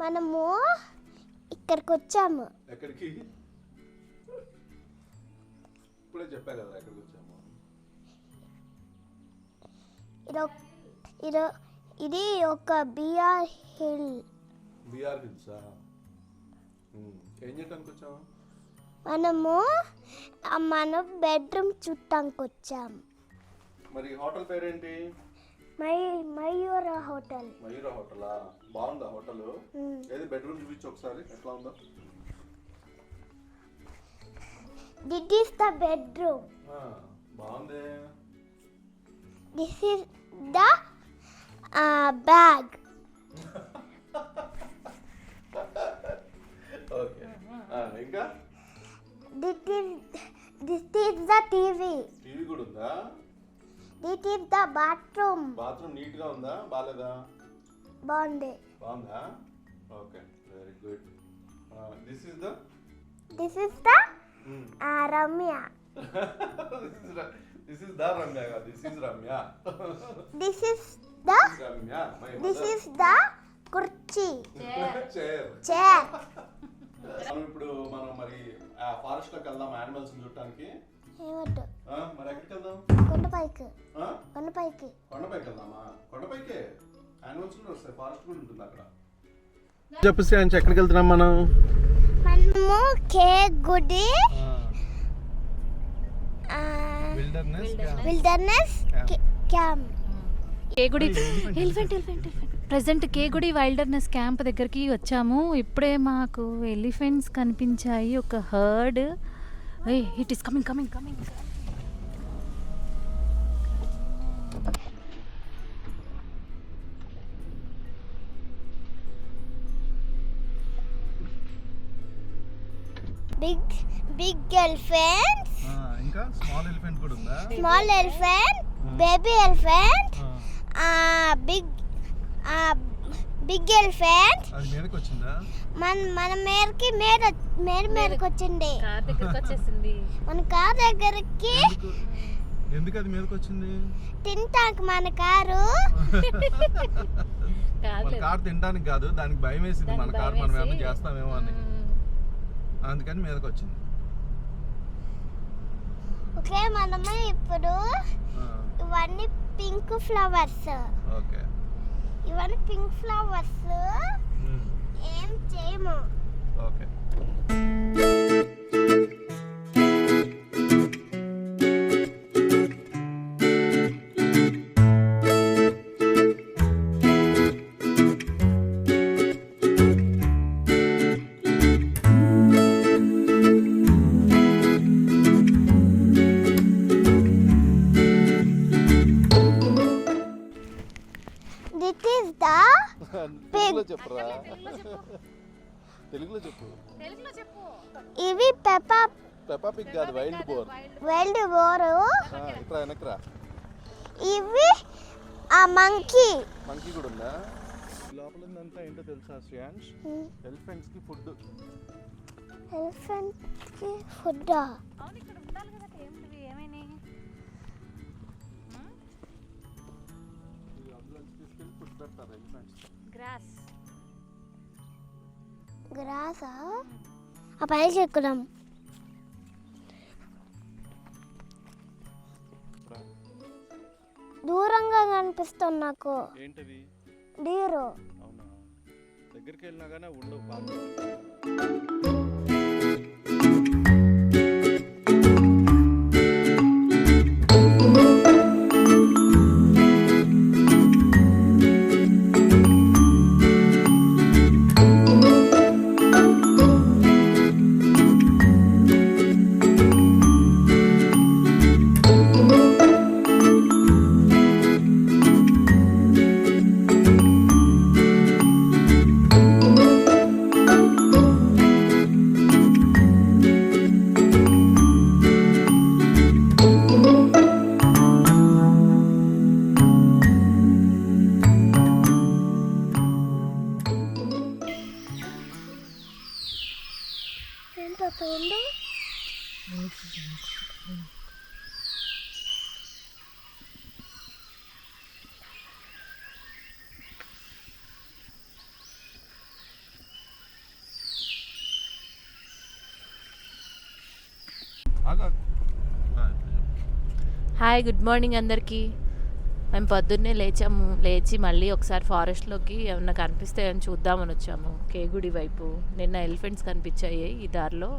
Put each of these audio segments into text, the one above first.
మనము ఇక్కడికి వచ్చాము. ఎక్కడికి? ఇప్పుడే చెప్పా కదా ఎక్కడికి వచ్చాము. ఇది ఒక బిఆర్ హిల్. బిఆర్ హిల్సా? ఏం చేయడానికి వచ్చాము? మన బెడ్రూమ్ చుట్టానికి వచ్చాము. మరి హోటల్ పేరేంటి? మయూర హోటల్. మయూర హోటలా? బాగుందా హోటల్? ఏది బెడ్రూమ్ చూపించు ఒకసారి, ఎట్లా ఉందో. This is the bedroom. బాగుంది. This is the bag. Okay. ఇంకా? This is the TV. TV కూడా ఉందా? This is the bathroom. Bathroom neat గా ఉందా బాలేదా? బాగుంది. బాగుందా? Okay, very good. This is the Ramya. This is the Ramya. This is Ramya. This is the Ramya. This is the కుర్చీ. Chair. ఇప్పుడు మనం మరి ఫారెస్ట్ లోకి వెళ్దాం యానిమల్స్ చూడటానికి. ఏమట్టు? మరి ఎక్కడికి వెళ్దాం? కొండపైకి. వెళ్దామా? కొండపైకి యానిమల్స్ కూడా వస్తాయి, ఫారెస్ట్ కూడా ఉంటుంది అక్కడ. చెప్పు శ్రేయాంశ్, ఎక్కడికి వెళ్తున్నాం మనం? మనము Gudi wilderness camp. K Gudi present K Gudi wilderness camp దగ్గరికి వచ్చాము. ఇప్పుడే మాకు ఎలిఫెంట్స్ కనిపించాయి, ఒక herd. It is coming. Big elephants. ఇంకా స్మాల్ ఎలిఫెంట్ కూడా ఉందా? Small elephant, baby elephant, big elephant. అది మీదకి వచ్చిందా? మన మేరకు వచ్చింది. కార్ దగ్గరికి వచ్చేసింది. మన కార్ దగ్గరికి. ఎందుకు అది మీదకి వచ్చింది? తింటానికి మన కారు. కార్ తినడానికి కాదు, దానికి భయం వేసింది మన కారు మనం ఏమైనా చేస్తామేమో అని, అందుకని మీదకి వచ్చింది. ఓకే, మనము ఇప్పుడు ఇవన్నీ పింక్ ఫ్లవర్స్. ఓకే, ఇవన్నీ పింక్ ఫ్లవర్స్. ఏం చేయము. ఓకే. తెలుగులో చెప్పు. ఇవి పెప్పా పిగ్ కాదు, వైల్డ్ బోర్. ఇట్లా వెనకరా. ఇవి మంకీ కూడా ఉందా? లోపలంతా ఏంటో తెలుసా శ్రేయాంశ్? ఎలిఫెంట్స్ కి ఫుడ్. గ్రాసా? ఆ పైకి ఎక్కుదాం. దూరంగా కనిపిస్తుంది నాకు. ఏంటది? డీరు. అవునా? దగ్గరికి వెళ్ళినా కానీ ఉండవు. ఆగా హాయ్, గుడ్ మార్నింగ్ అందరికీ. మేము పొద్దున్నే లేచి మళ్ళీ ఒకసారి ఫారెస్ట్లోకి ఏమన్నా కనిపిస్తాయని చూద్దామని వచ్చాము. కేగుడి వైపు నిన్న ఎలిఫెంట్స్ కనిపించాయి ఈ దారిలో.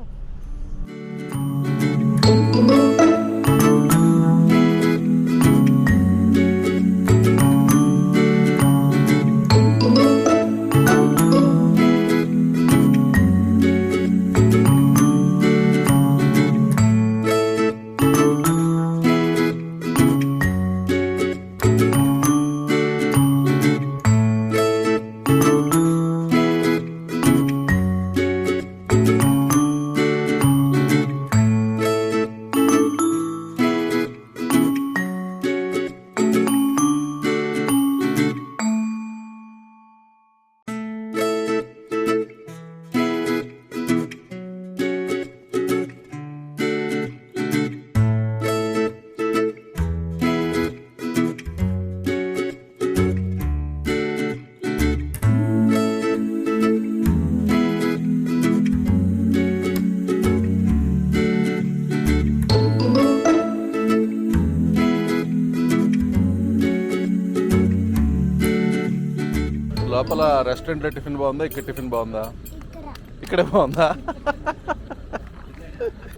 లోపల రెస్టారెంట్లో టిఫిన్ బాగుందా, ఇక్కడ టిఫిన్ బాగుందా? ఇక్కడ ఇక్కడే బాగుందా?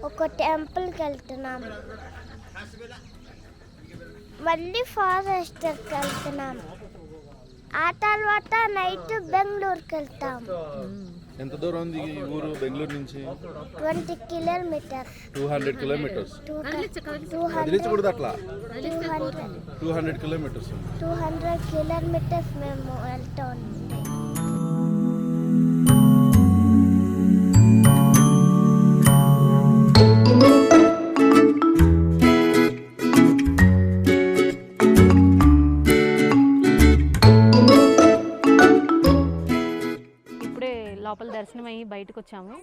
ఒక టెంపుల్కి వెళ్తున్నాం, మళ్ళీ ఫారెస్ట్కి వెళ్తున్నాం. ఆ తర్వాత నైట్ బెంగళూరుకి వెళ్తాం. ఎంత దూరం ఉంది ఈ ఊరు బెంగళూరు నుంచి? 20 కిలోమీటర్స్. 200 కిలోమీటర్స్. 200 అట్లా 200 కిలోమీటర్స్. 200 కిలోమీటర్స్ మేము వెళ్తూ ఉంటాం. ఇప్పుడే లోపల దర్శనం అయ్యి బయటకు వచ్చాము.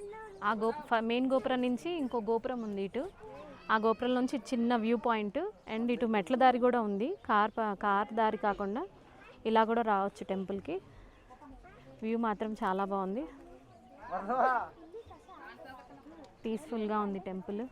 ఆ మెయిన్ గోపురం నుంచి ఇంకో గోపురం ఉంది ఇటు. ఆ గోపురం నుంచి చిన్న వ్యూ పాయింట్ అండ్ ఇటు మెట్ల దారి కూడా ఉంది. కార్ దారి కాకుండా ఇలా కూడా రావచ్చు టెంపుల్కి. వ్యూ మాత్రం చాలా బాగుంది, పీస్ఫుల్గా ఉంది టెంపుల్.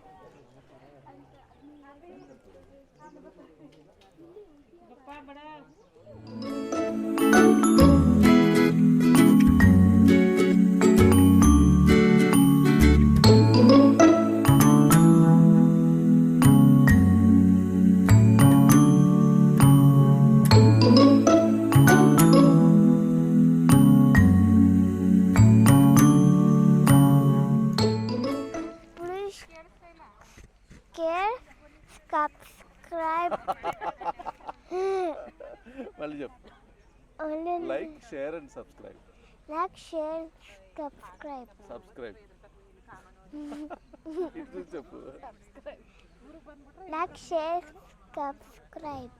సబ్స్క్రైబ్ మళ్ళీ చెప్పు. Like share and subscribe. Like share subscribe. ఇటు చెప్పు. Like share subscribe.